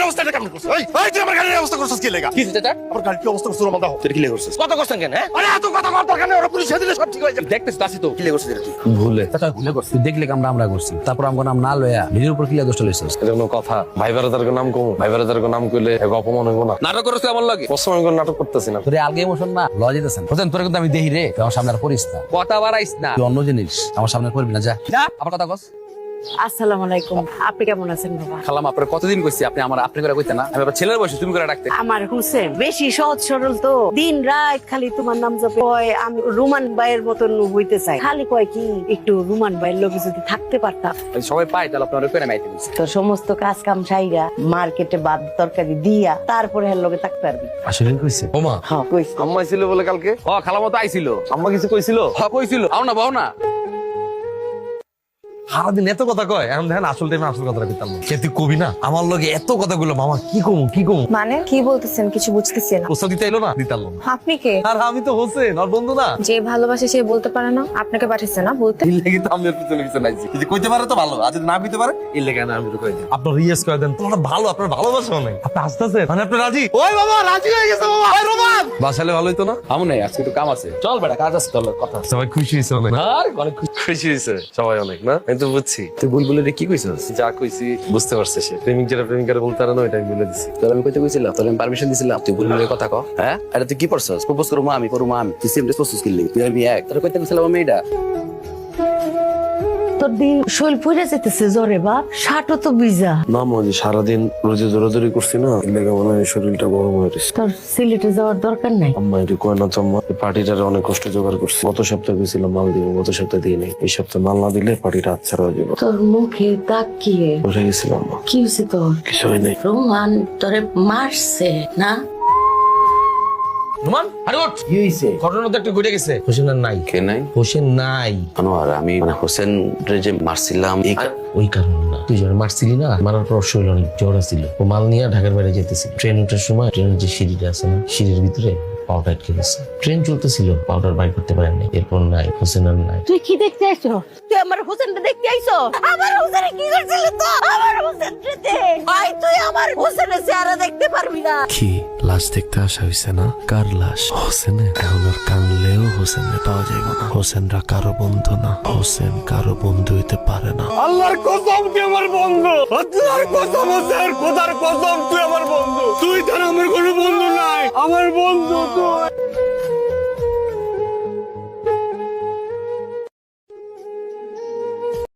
অবস্থাটা কেমন করছিস? এই তুই আমার গাড়ির অবস্থা করছিস কি লাগা? কি চাচা? আমার গাড়ির কি অবস্থা করছিস রোমান দাও। তুই কি লে করছিস? কত করছেন কেন হ্যাঁ? আরে এত কথা কর দরকার নেই, ওরা পুলিশে দিলে সব ঠিক হয়ে যাবে। দেখতেছ তাসি তো কি লে করছিস তুই? ভুলে চাচা ভুলে করছি দেখলে আমরা করছি তারপর আমার নাম না লয়া নিজের উপর কিলা দোষটা লইছস এটা কোনো কথা? ভাই ব্রাদারকে নাম কমু, ভাই ব্রাদারকে নাম কইলে এক অপমান হইব না? নাটক করছিস আমার লাগে? প্রশ্ন করে নাটক করতেছি না। তোরে আলগে ইমোশন না লজ দিতেছেন বুঝছেন তোরে কিন্তু আমি দেহি রে তুই আমার সামনে আর করিস না কথা বাড়াইস না। তুই অন্য জিনিস আমার সামনে করবি না যা যা আবার কথা কস আসসালামু আলাইকুম। আপনি কেমন আছেন বাবা? খালাম আপনার কতদিন কইছি আপনি আমার আপনি করে কইতে না আমি আবার ছেলের বয়সে তুমি করে ডাকতে আমার হুসেন বেশি সহজ সরল তো, দিন রাত খালি তোমার নাম জপে। কয় আমি রুমান ভাইয়ের মতন হইতে চাই, খালি কয় কি একটু রুমান ভাইয়ের লোকে যদি থাকতে পারতাম। যদি সবাই পাই তাহলে আপনার করে মাইতে দিছি তো সমস্ত কাজ কাম সাইরা মার্কেটে ভাত তরকারি দিয়া তারপরে এর লোকে থাকতে পারবি। আসলে কইছে ওমা হ্যাঁ কইছি। আম্মা ছিল বলে কালকে ও খালামো তো আইছিল। আম্মা কিছু কইছিল? কইছিল আও না বাও না। সারাদিন এত কথা কয়, এখন দেখেন আসল টাইমে আসল কথাটা কইতাম না। কে তুই কবি না আমার লগে এত কথাগুলো মামা কি কমু মানে কি বলতেছেন কিছু বুঝতেছি না। প্রস্তাব দিতে এলো না দিতাম না। আপনি কে? আর আমি তো হোসেন আর বন্ধু না। যে ভালোবাসে সে বলতে পারে না, আপনাকে পাঠিয়েছে না বলতে। এই লেগে তো আমি ওর পিছনে পিছনে আইছি। যদি কইতে পারে তো ভালো, আর যদি না কইতে পারে এই লেগে না আমি তো কই দিই। আপনার রিয়েস করে দেন, তোমার ভালো, আপনার ভালোবাসা অনেক। আপনি আসতেছেন মানে আপনি রাজি? ওই বাবা রাজি হয়ে গেছে বাবা। ওই রোমান বাসালে ভালো হইতো না? আমু নাই আজকে একটু কাম আছে চল বেটা কাজ আছে চল কথা সবাই খুশি হইছে অনেক। আর অনেক খুশি খুশি হয়েছে সবাই অনেক না? আমি তো বুঝছি তুই বুলবুলের কি কইছস যা কইছি বুঝতে পারছে সে। প্রেমিক যেটা প্রেমিকারে বলতে পারে না ওইটা আমি বলে দিছি। তোর আমি কইতে কইছিলাম তোর আমি পারমিশন দিছিলাম তুই বুলবুলের কথা কও হ্যাঁ আরে তুই কি করছস প্রপোজ করবো আমি তুই সেম প্রপোজ করলি তুই আমি এক তোর কইতে কইছিলাম আমি এটা তোর দিন শৈল পুড়ে যেতেছে জ্বরে বাপ, শার্টও তো ভিজা। না মজি সারাদিন রোজে দৌড়াদৌড়ি করছি না, এর লেগে মনে হয় শরীরটা গরম হয়ে গেছে। তোর সিলেটে যাওয়ার দরকার নাই। আম্মা এটি কয় না তো আম্মা, পার্টিটারে অনেক কষ্ট জোগাড় করছি। গত সপ্তাহে গেছিলাম মাল দিব, গত সপ্তাহে দিয়ে নেই। এই সপ্তাহে মাল না দিলে পার্টিটা আচ্ছা হয়ে যাবে। তোর মুখে দাগ কি রে? উঠে গেছিলাম আম্মা, কি হয়েছে তোর? কিছু হয় নাই। রোমান তোরে মারছে না? রোমান আরে ওঠ কি হইছে? ঘটনা তো একটু ঘটে গেছে হোসেন আর নাই কে নাই? হোসেন নাই আনোয়ার আমি মানে হোসেন রে যে মারছিলাম এই ওই কারণে না তুই জ্বর মারছিলি না মারার পর শরীর অনেক জ্বর ছিল ও মাল নিয়ে ঢাকার বাইরে যেতেছিল ট্রেন ওঠার সময় ট্রেনের যে সিঁড়িটা আছে না সিঁড়ির ভিতরে পাউডার আটকে গেছে ট্রেন চলতেছিল পাউডার বাইর করতে পারেন না এরপর নাই হোসেন আর নাই তুই কি দেখতে আইছো? তুই আমার হোসেনকে দেখতে আইছো? আমার হোসেনে কি করছিলি তো? আমার হোসেনকে দে। ভাই তুই আমার হোসেনের চেহারা দেখতে পারবি না। কি লাশ দেখতে আসা হইছে না? কার লাশ? হোসেনের। এখন আর কানলেও হোসেনের পাওয়া যাইব না। হোসেনরা কারো বন্ধু না, হোসেন কারো বন্ধু হইতে পারে না। আল্লাহর কসম তুই আমার বন্ধু, আল্লাহর কসম স্যার, খোদার কসম তুই আমার বন্ধু। তুই তার আমার কোনো বন্ধু নাই, আমার বন্ধু তুই।